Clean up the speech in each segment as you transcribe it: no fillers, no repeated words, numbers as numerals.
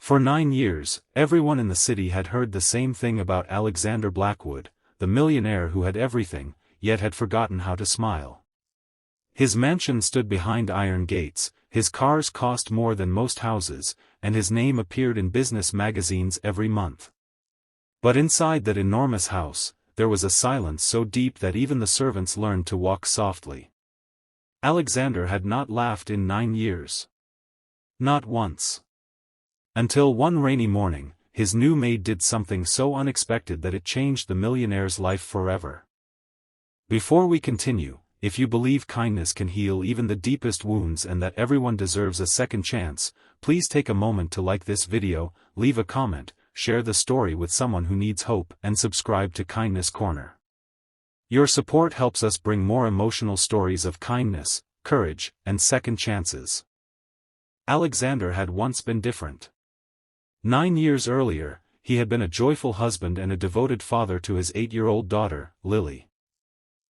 For 9 years, everyone in the city had heard the same thing about Alexander Blackwood, the millionaire who had everything, yet had forgotten how to smile. His mansion stood behind iron gates, his cars cost more than most houses, and his name appeared in business magazines every month. But inside that enormous house, there was a silence so deep that even the servants learned to walk softly. Alexander had not laughed in 9 years. Not once. Until one rainy morning, his new maid did something so unexpected that it changed the millionaire's life forever. Before we continue, if you believe kindness can heal even the deepest wounds and that everyone deserves a second chance, please take a moment to like this video, leave a comment, share the story with someone who needs hope, and subscribe to Kindness Corner. Your support helps us bring more emotional stories of kindness, courage, and second chances. Alexander had once been different. 9 years earlier, he had been a joyful husband and a devoted father to his 8-year-old daughter, Lily.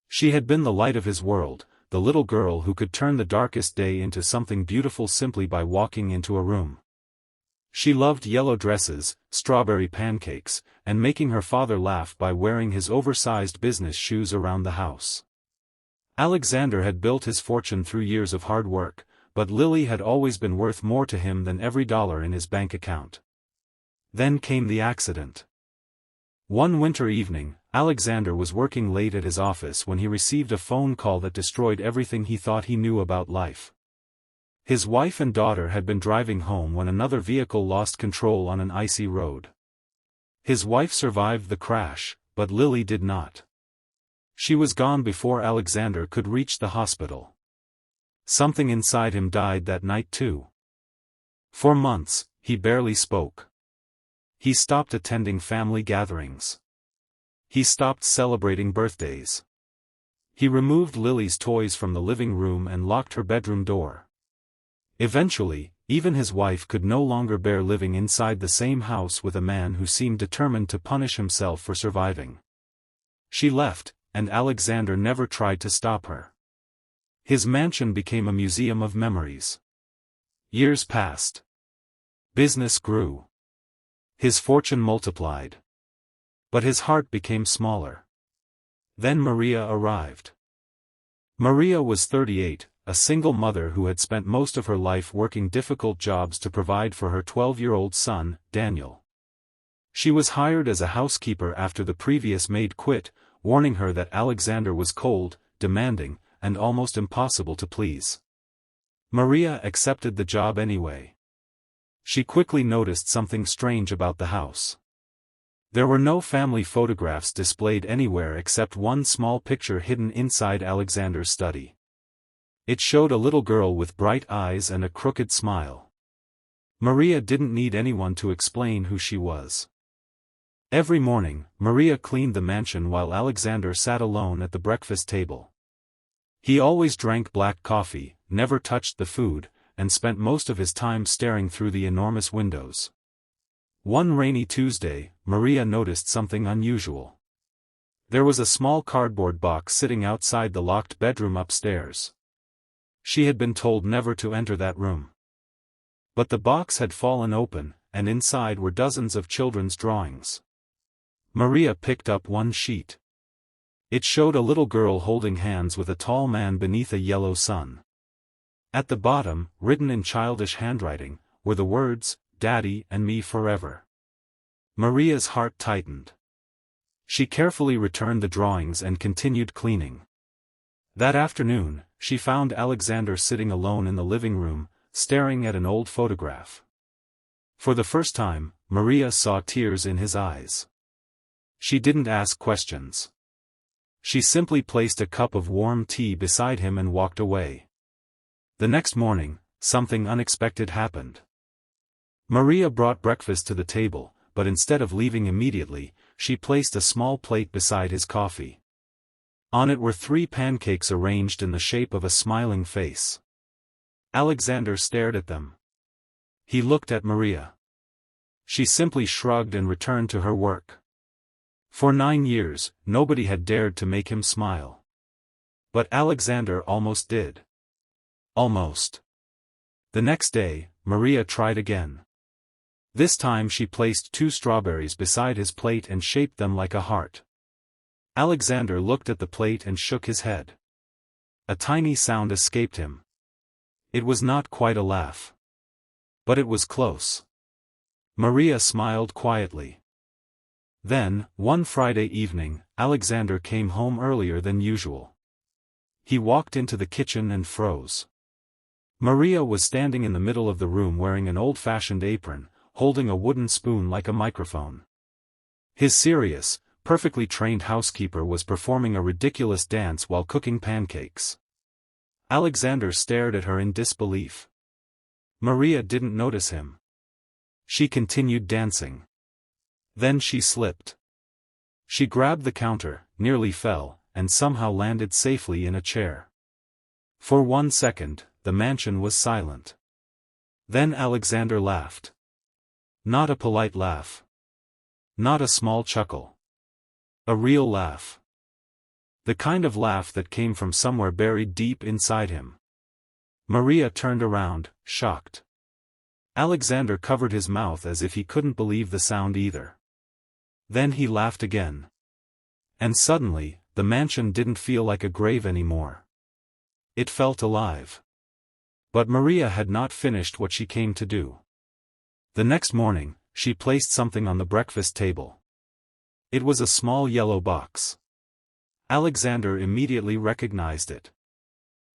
She had been the light of his world, the little girl who could turn the darkest day into something beautiful simply by walking into a room. She loved yellow dresses, strawberry pancakes, and making her father laugh by wearing his oversized business shoes around the house. Alexander had built his fortune through years of hard work, but Lily had always been worth more to him than every dollar in his bank account. Then came the accident. One winter evening, Alexander was working late at his office when he received a phone call that destroyed everything he thought he knew about life. His wife and daughter had been driving home when another vehicle lost control on an icy road. His wife survived the crash, but Lily did not. She was gone before Alexander could reach the hospital. Something inside him died that night too. For months, he barely spoke. He stopped attending family gatherings. He stopped celebrating birthdays. He removed Lily's toys from the living room and locked her bedroom door. Eventually, even his wife could no longer bear living inside the same house with a man who seemed determined to punish himself for surviving. She left, and Alexander never tried to stop her. His mansion became a museum of memories. Years passed. Business grew. His fortune multiplied. But his heart became smaller. Then Maria arrived. Maria was 38, a single mother who had spent most of her life working difficult jobs to provide for her 12-year-old son, Daniel. She was hired as a housekeeper after the previous maid quit, warning her that Alexander was cold, demanding, and almost impossible to please. Maria accepted the job anyway. She quickly noticed something strange about the house. There were no family photographs displayed anywhere except one small picture hidden inside Alexander's study. It showed a little girl with bright eyes and a crooked smile. Maria didn't need anyone to explain who she was. Every morning, Maria cleaned the mansion while Alexander sat alone at the breakfast table. He always drank black coffee, never touched the food, and spent most of his time staring through the enormous windows. One rainy Tuesday, Maria noticed something unusual. There was a small cardboard box sitting outside the locked bedroom upstairs. She had been told never to enter that room. But the box had fallen open, and inside were dozens of children's drawings. Maria picked up one sheet. It showed a little girl holding hands with a tall man beneath a yellow sun. At the bottom, written in childish handwriting, were the words, "Daddy and me forever." Maria's heart tightened. She carefully returned the drawings and continued cleaning. That afternoon, she found Alexander sitting alone in the living room, staring at an old photograph. For the first time, Maria saw tears in his eyes. She didn't ask questions. She simply placed a cup of warm tea beside him and walked away. The next morning, something unexpected happened. Maria brought breakfast to the table, but instead of leaving immediately, she placed a small plate beside his coffee. On it were 3 pancakes arranged in the shape of a smiling face. Alexander stared at them. He looked at Maria. She simply shrugged and returned to her work. For 9 years, nobody had dared to make him smile. But Alexander almost did. Almost. The next day, Maria tried again. This time she placed 2 strawberries beside his plate and shaped them like a heart. Alexander looked at the plate and shook his head. A tiny sound escaped him. It was not quite a laugh. But it was close. Maria smiled quietly. Then, one Friday evening, Alexander came home earlier than usual. He walked into the kitchen and froze. Maria was standing in the middle of the room wearing an old-fashioned apron, holding a wooden spoon like a microphone. His serious, perfectly trained housekeeper was performing a ridiculous dance while cooking pancakes. Alexander stared at her in disbelief. Maria didn't notice him. She continued dancing. Then she slipped. She grabbed the counter, nearly fell, and somehow landed safely in a chair. For 1 second, the mansion was silent. Then Alexander laughed. Not a polite laugh. Not a small chuckle. A real laugh. The kind of laugh that came from somewhere buried deep inside him. Maria turned around, shocked. Alexander covered his mouth as if he couldn't believe the sound either. Then he laughed again. And suddenly, the mansion didn't feel like a grave anymore. It felt alive. But Maria had not finished what she came to do. The next morning, she placed something on the breakfast table. It was a small yellow box. Alexander immediately recognized it.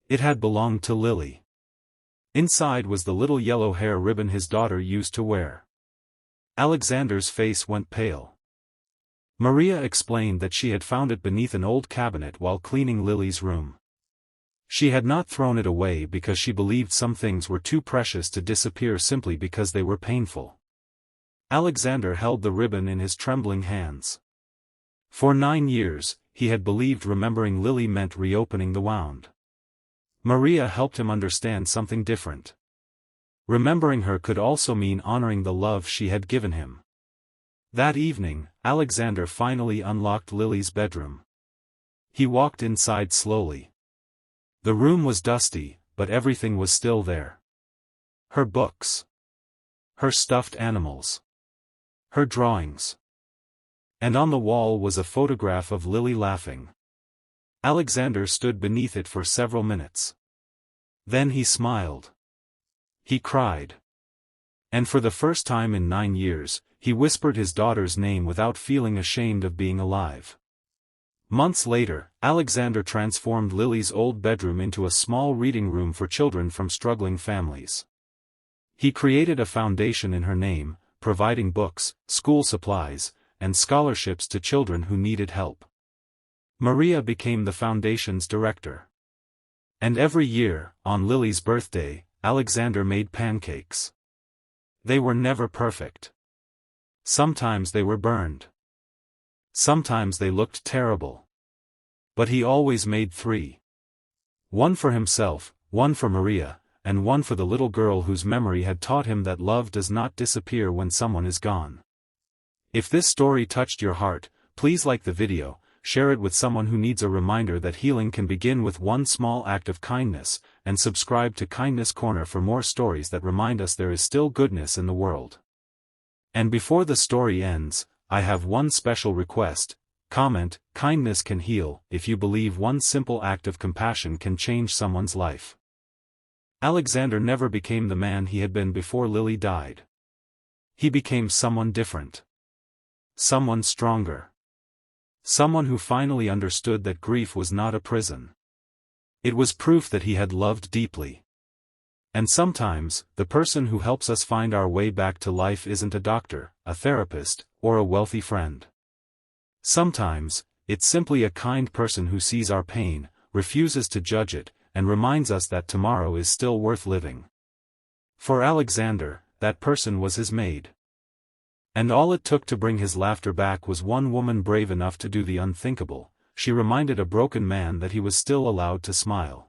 It had belonged to Lily. Inside was the little yellow hair ribbon his daughter used to wear. Alexander's face went pale. Maria explained that she had found it beneath an old cabinet while cleaning Lily's room. She had not thrown it away because she believed some things were too precious to disappear simply because they were painful. Alexander held the ribbon in his trembling hands. For 9 years, he had believed remembering Lily meant reopening the wound. Maria helped him understand something different. Remembering her could also mean honoring the love she had given him. That evening, Alexander finally unlocked Lily's bedroom. He walked inside slowly. The room was dusty, but everything was still there. Her books. Her stuffed animals. Her drawings. And on the wall was a photograph of Lily laughing. Alexander stood beneath it for several minutes. Then he smiled. He cried. And for the first time in 9 years, he whispered his daughter's name without feeling ashamed of being alive. Months later, Alexander transformed Lily's old bedroom into a small reading room for children from struggling families. He created a foundation in her name, providing books, school supplies, and scholarships to children who needed help. Maria became the foundation's director. And every year, on Lily's birthday, Alexander made pancakes. They were never perfect. Sometimes they were burned. Sometimes they looked terrible. But he always made 3. One for himself, one for Maria, and one for the little girl whose memory had taught him that love does not disappear when someone is gone. If this story touched your heart, please like the video, share it with someone who needs a reminder that healing can begin with one small act of kindness, and subscribe to Kindness Corner for more stories that remind us there is still goodness in the world. And before the story ends, I have one special request. Comment, "Kindness can heal," if you believe one simple act of compassion can change someone's life. Alexander never became the man he had been before Lily died. He became someone different. Someone stronger. Someone who finally understood that grief was not a prison. It was proof that he had loved deeply. And sometimes, the person who helps us find our way back to life isn't a doctor, a therapist, or a wealthy friend. Sometimes, it's simply a kind person who sees our pain, refuses to judge it, and reminds us that tomorrow is still worth living. For Alexander, that person was his maid. And all it took to bring his laughter back was one woman brave enough to do the unthinkable. She reminded a broken man that he was still allowed to smile.